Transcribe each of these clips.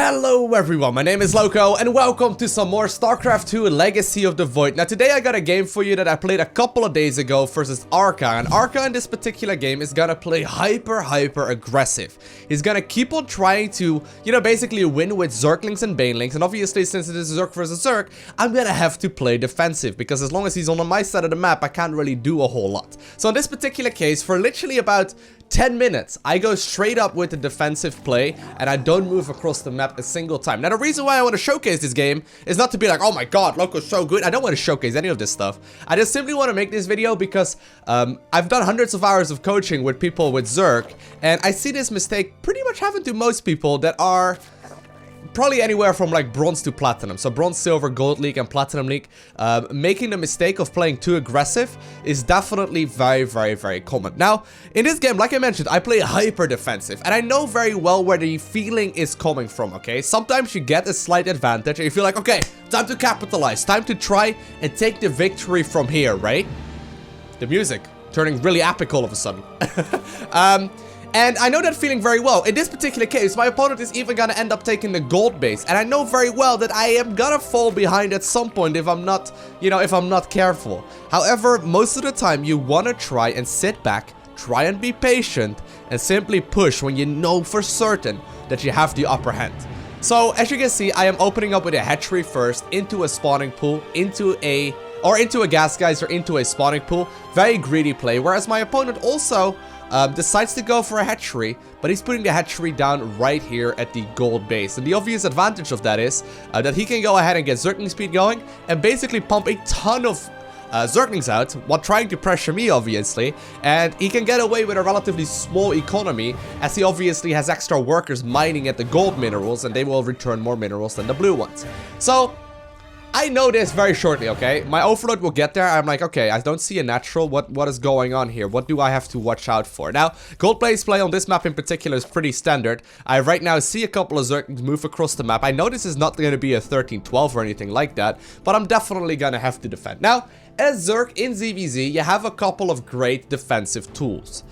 Hello everyone, my name is Lowko and welcome to some more StarCraft 2 Legacy of the Void. Now today I got a game for you that I played a couple of days ago versus Arca, and Arca in this particular game is gonna play hyper aggressive. He's gonna keep on trying to, basically win with Zerglings and Banelings, and obviously since it is Zerg versus Zerg, I'm gonna have to play defensive because as long as he's on my side of the map, I can't really do a whole lot. So in this particular case, for literally about 10 minutes, I go straight up with the defensive play and I don't move across the map a single time. Now the reason why I want to showcase this game is not to be like, oh my god, Lowko's so good. I don't want to showcase any of this stuff. I just simply want to make this video because I've done hundreds of hours of coaching with people with Zerg, and I see this mistake pretty much happen to most people that are probably anywhere from like bronze to platinum. So bronze, silver, gold league and platinum league. Making the mistake of playing too aggressive is definitely very common. Now in this game, like I mentioned, I play hyper defensive and I know very well where the feeling is coming from. Okay, sometimes you get a slight advantage and you feel like, okay, time to capitalize, time to try and take the victory from here, right? The music turning really epic all of a sudden. And I know that feeling very well. In this particular case, my opponent is even gonna end up taking the gold base. And I know very well that I am gonna fall behind at some point if I'm not, if I'm not careful. However, most of the time you wanna try and sit back, try and be patient, and simply push when you know for certain that you have the upper hand. So, as you can see, I am opening up with a hatchery first, into a spawning pool, into a gas geyser, into a spawning pool. Very greedy play, whereas my opponent also decides to go for a hatchery, but he's putting the hatchery down right here at the gold base. And the obvious advantage of that is that he can go ahead and get Zergling speed going and basically pump a ton of Zerglings out while trying to pressure me, obviously. And he can get away with a relatively small economy as he obviously has extra workers mining at the gold minerals, and they will return more minerals than the blue ones. So I know this very shortly, okay? My overload will get there. I'm like, okay, I don't see a natural. What is going on here? What do I have to watch out for? Now, gold base play on this map in particular is pretty standard. I right now see a couple of Zerglings move across the map. I know this is not going to be a 13-12 or anything like that, but I'm definitely going to have to defend. Now, as Zerg in ZVZ, you have a couple of great defensive tools.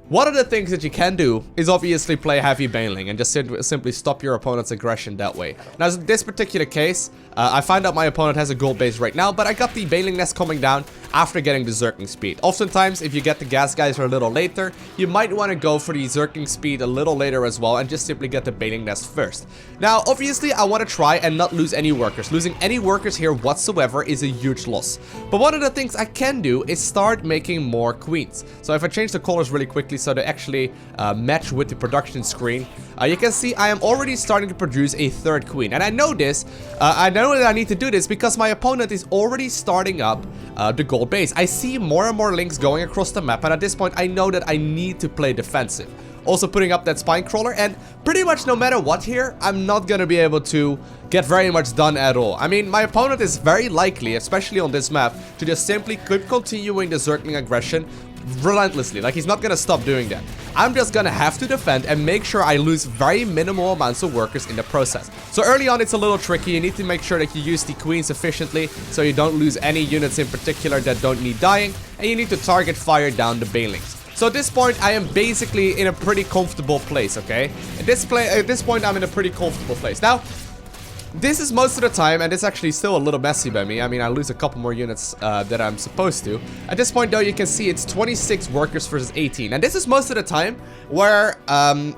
One of the things that you can do is obviously play heavy baneling and just simply stop your opponent's aggression that way. Now, in this particular case, I find out my opponent has a gold base right now, but I got the baneling nest coming down after getting the Zergling speed. Oftentimes, if you get the gas geyser a little later, you might want to go for the Zergling speed a little later as well and just simply get the baneling nest first. Now, obviously, I want to try and not lose any workers. Losing any workers here whatsoever is a huge loss. But one of the things I can do is start making more queens. So if I change the colors really quickly so they actually match with the production screen, you can see I am already starting to produce a third queen. And I know this, I know that I need to do this because my opponent is already starting up the gold base. I see more and more links going across the map, and at this point I know that I need to play defensive. Also putting up that spine crawler, and pretty much no matter what here, I'm not gonna be able to get very much done at all. I mean, my opponent is very likely, especially on this map, to just simply keep continuing the Zergling aggression relentlessly. Like, he's not gonna stop doing that. I'm just gonna have to defend and make sure I lose very minimal amounts of workers in the process. So early on, it's a little tricky. You need to make sure that you use the queens efficiently so you don't lose any units in particular that don't need dying, and you need to target fire down the banelings. So at this point, I am basically in a pretty comfortable place, okay? At this point, I'm in a pretty comfortable place. Now, this is most of the time, and it's actually still a little messy by me. I mean, I lose a couple more units that I'm supposed to. At this point, though, you can see it's 26 workers versus 18. And this is most of the time where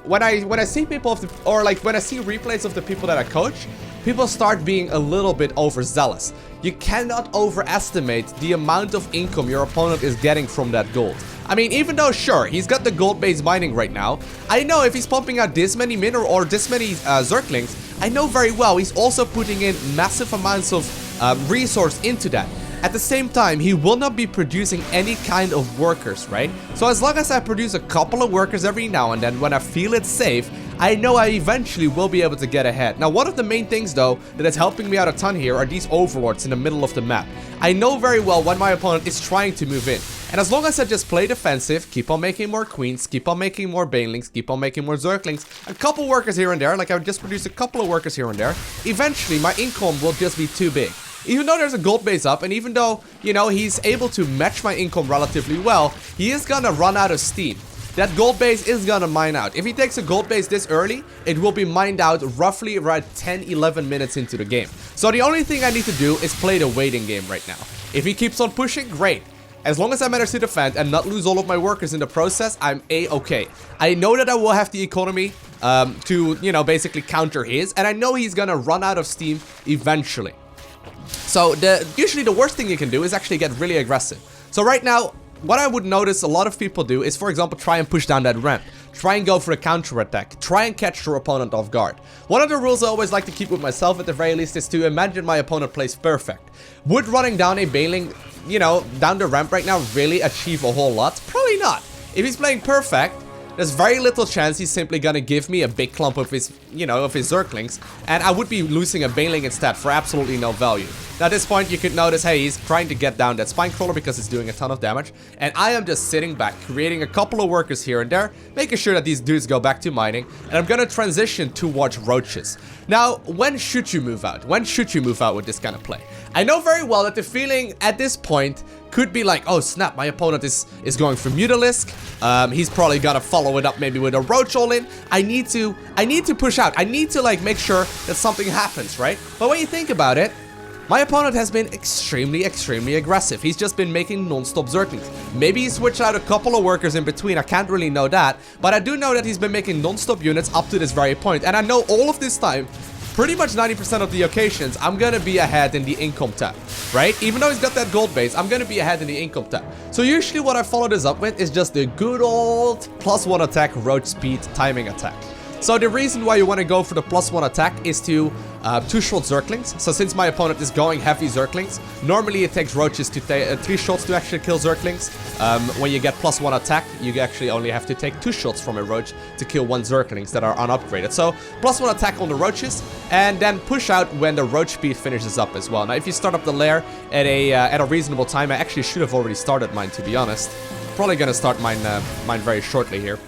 when I see people when I see replays of the people that I coach, people start being a little bit overzealous. You cannot overestimate the amount of income your opponent is getting from that gold. I mean, even though, sure, he's got the gold base mining right now, I know if he's pumping out this many mineral or this many Zerglings, I know very well he's also putting in massive amounts of resource into that. At the same time, he will not be producing any kind of workers, right? So as long as I produce a couple of workers every now and then when I feel it's safe, I know I eventually will be able to get ahead. Now, one of the main things, though, that is helping me out a ton here are these overlords in the middle of the map. I know very well when my opponent is trying to move in. And as long as I just play defensive, keep on making more queens, keep on making more banelings, keep on making more Zerglings, a couple workers here and there, like I would just produce a couple of workers here and there, eventually my income will just be too big. Even though there's a gold base up, and even though, he's able to match my income relatively well, he is gonna run out of steam. that gold base is gonna mine out. If he takes a gold base this early, it will be mined out roughly around 10-11 minutes into the game. So the only thing I need to do is play the waiting game right now. If he keeps on pushing, great. As long as I manage to defend and not lose all of my workers in the process, I'm a-okay. I know that I will have the economy to, you know, basically counter his, and I know he's gonna run out of steam eventually. So usually the worst thing you can do is actually get really aggressive. So right now, what I would notice a lot of people do is, for example, try and push down that ramp. Try and go for a counter attack. Try and catch your opponent off guard. One of the rules I always like to keep with myself at the very least is to imagine my opponent plays perfect. Would running down a Baneling, you know, down the ramp right now really achieve a whole lot? Probably not. If he's playing perfect, there's very little chance he's simply gonna give me a big clump of his, you know, of his Zerglings, and I would be losing a Baneling instead for absolutely no value. Now at this point you could notice, hey, he's trying to get down that Spinecrawler because it's doing a ton of damage, and I am just sitting back, creating a couple of workers here and there, making sure that these dudes go back to mining, and I'm gonna transition towards roaches. Now, when should you move out? When should you move out with this kind of play? I know very well that the feeling at this point could be like, oh snap, my opponent is going for Mutalisk. He's probably gonna follow it up maybe with a Roach all-in. I need to push out. I need to like make sure that something happens, right? But when you think about it, my opponent has been extremely aggressive. He's just been making non-stop Zerglings. Maybe he switched out a couple of workers in between. I can't really know that. But I do know that he's been making non-stop units up to this very point. And I know all of this time, pretty much 90% of the occasions, I'm gonna be ahead in the income tab, right? Even though he's got that gold base, I'm gonna be ahead in the income tab. So usually what I follow this up with is just the good old +1 attack, roach speed, timing attack. So the reason why you want to go for the +1 attack is to two-shot Zerglings. So since my opponent is going heavy Zerglings, normally it takes roaches to take 3 shots to actually kill Zerglings. When you get +1 attack, you actually only have to take 2 shots from a roach to kill 1 Zerglings that are unupgraded. So +1 attack on the roaches, and then push out when the roach speed finishes up as well. Now if you start up the lair at a reasonable time, I actually should have already started mine, to be honest. Probably gonna start mine very shortly here.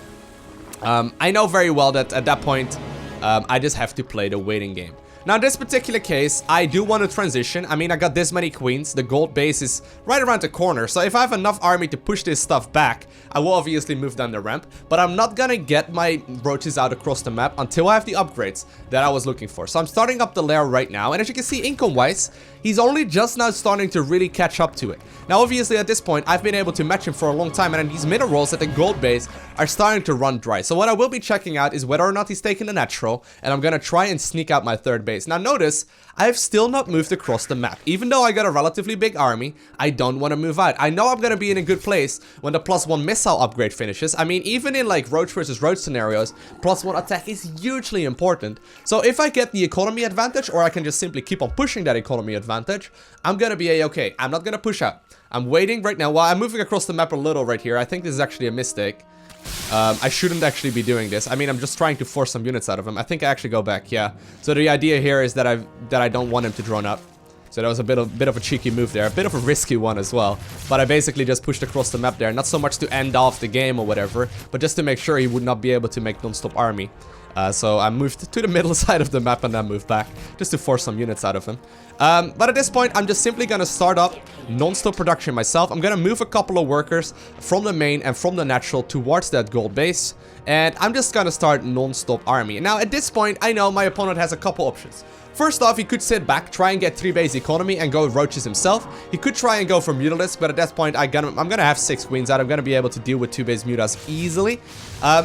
I know very well that at that point, I just have to play the waiting game. Now, in this particular case, I do want to transition. I mean, I got this many queens. The gold base is right around the corner. So if I have enough army to push this stuff back, I will obviously move down the ramp. But I'm not gonna get my roaches out across the map until I have the upgrades that I was looking for. So I'm starting up the lair right now. And as you can see, income-wise, he's only just now starting to really catch up to it. Now, obviously, at this point, I've been able to match him for a long time. And these minerals at the gold base are starting to run dry. So what I will be checking out is whether or not he's taking the natural. And I'm gonna try and sneak out my third base. Now notice, I've still not moved across the map. Even though I got a relatively big army, I don't want to move out. I know I'm going to be in a good place when the +1 missile upgrade finishes. I mean, even in like roach versus roach scenarios, +1 attack is hugely important. So if I get the economy advantage, or I can just simply keep on pushing that economy advantage, I'm going to be a-okay. I'm not going to push out. I'm waiting right now. While I'm moving across the map a little right here, I think this is actually a mistake. I shouldn't actually be doing this. I mean, I'm just trying to force some units out of him. I think I actually go back, yeah. So the idea here is that I don't want him to drone up. So that was a bit of a cheeky move there, a bit of a risky one as well. But I basically just pushed across the map there, not so much to end off the game or whatever, but just to make sure he would not be able to make non-stop army. So I moved to the middle side of the map and then moved back, just to force some units out of him. But at this point, I'm just simply gonna start up non-stop production myself. I'm gonna move a couple of workers from the main and from the natural towards that gold base. And I'm just gonna start non-stop army. Now, at this point, I know my opponent has a couple options. First off, he could sit back, try and get 3 base economy and go roaches himself. He could try and go for Mutalisk, but at that point, I'm gonna have 6 queens out. I'm gonna be able to deal with 2 base mutas easily.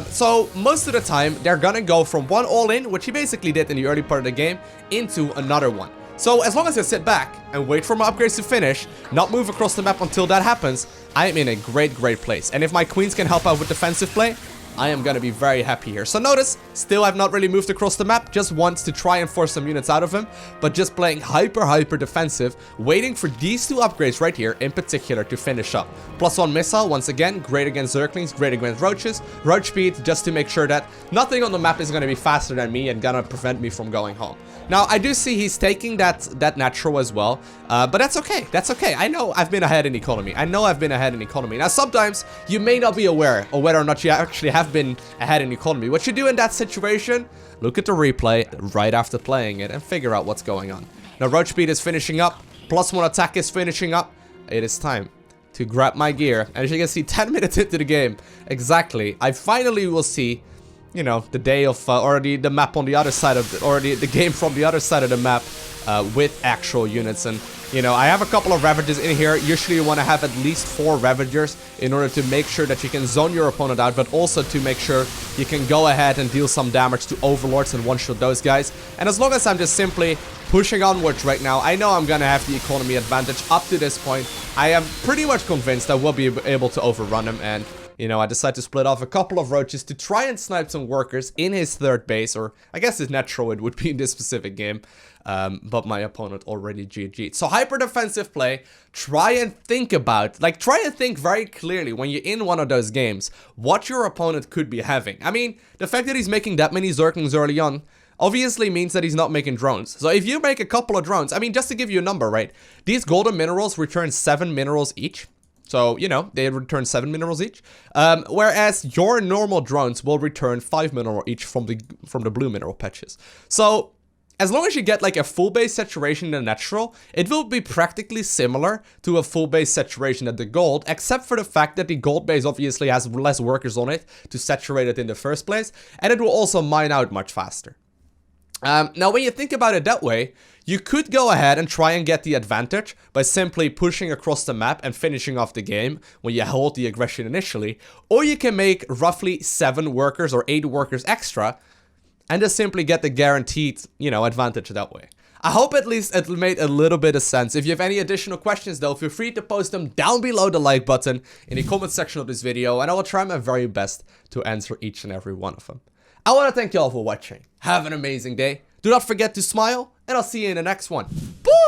So most of the time, they're gonna go from one all-in, which he basically did in the early part of the game, into another one. So as long as I sit back and wait for my upgrades to finish, not move across the map until that happens, I am in a great place. And if my queens can help out with defensive play, I am gonna be very happy here. So notice, still I've not really moved across the map, just once to try and force some units out of him, but just playing hyper defensive, waiting for these 2 upgrades right here in particular to finish up. +1 missile, once again, great against Zerglings, great against roaches, roach speed, just to make sure that nothing on the map is gonna be faster than me and gonna prevent me from going home. Now, I do see he's taking that natural as well, but that's okay, that's okay. I know I've been ahead in economy. Now, sometimes you may not be aware of whether or not you actually have been ahead in economy. What you do in that situation, look at the replay right after playing it and figure out what's going on. Now, roach speed is finishing up, +1 attack is finishing up. It is time to grab my gear. And as you can see, 10 minutes into the game, exactly, I finally will see, you know, the day of, or the map on the other side of, or the game from the other side of the map with actual units. And, you know, I have a couple of Ravagers in here. Usually you want to have at least 4 Ravagers in order to make sure that you can zone your opponent out, but also to make sure you can go ahead and deal some damage to Overlords and one-shot those guys. And as long as I'm just simply pushing onwards right now, I know I'm gonna have the economy advantage up to this point. I am pretty much convinced I will be able to overrun him, and you know, I decided to split off a couple of roaches to try and snipe some workers in his third base, or I guess his natural it would be in this specific game. But my opponent already GG'd. So hyper defensive play, try and think very clearly when you're in one of those games, what your opponent could be having. I mean, the fact that he's making that many Zerglings early on obviously means that he's not making drones. So if you make a couple of drones, I mean, just to give you a number, right? These golden minerals return 7 minerals each. So, you know, they return 7 minerals each. Whereas your normal drones will return 5 mineral each from the blue mineral patches. So as long as you get like a full base saturation in the natural, it will be practically similar to a full base saturation at the gold, except for the fact that the gold base obviously has less workers on it to saturate it in the first place, and it will also mine out much faster. Now, when you think about it that way, you could go ahead and try and get the advantage by simply pushing across the map and finishing off the game when you hold the aggression initially, or you can make roughly 7 workers or 8 workers extra and just simply get the guaranteed, you know, advantage that way. I hope at least it made a little bit of sense. If you have any additional questions though, feel free to post them down below the like button in the comment section of this video, and I will try my very best to answer each and every one of them. I want to thank you all for watching. Have an amazing day. Do not forget to smile, and I'll see you in the next one. Bye!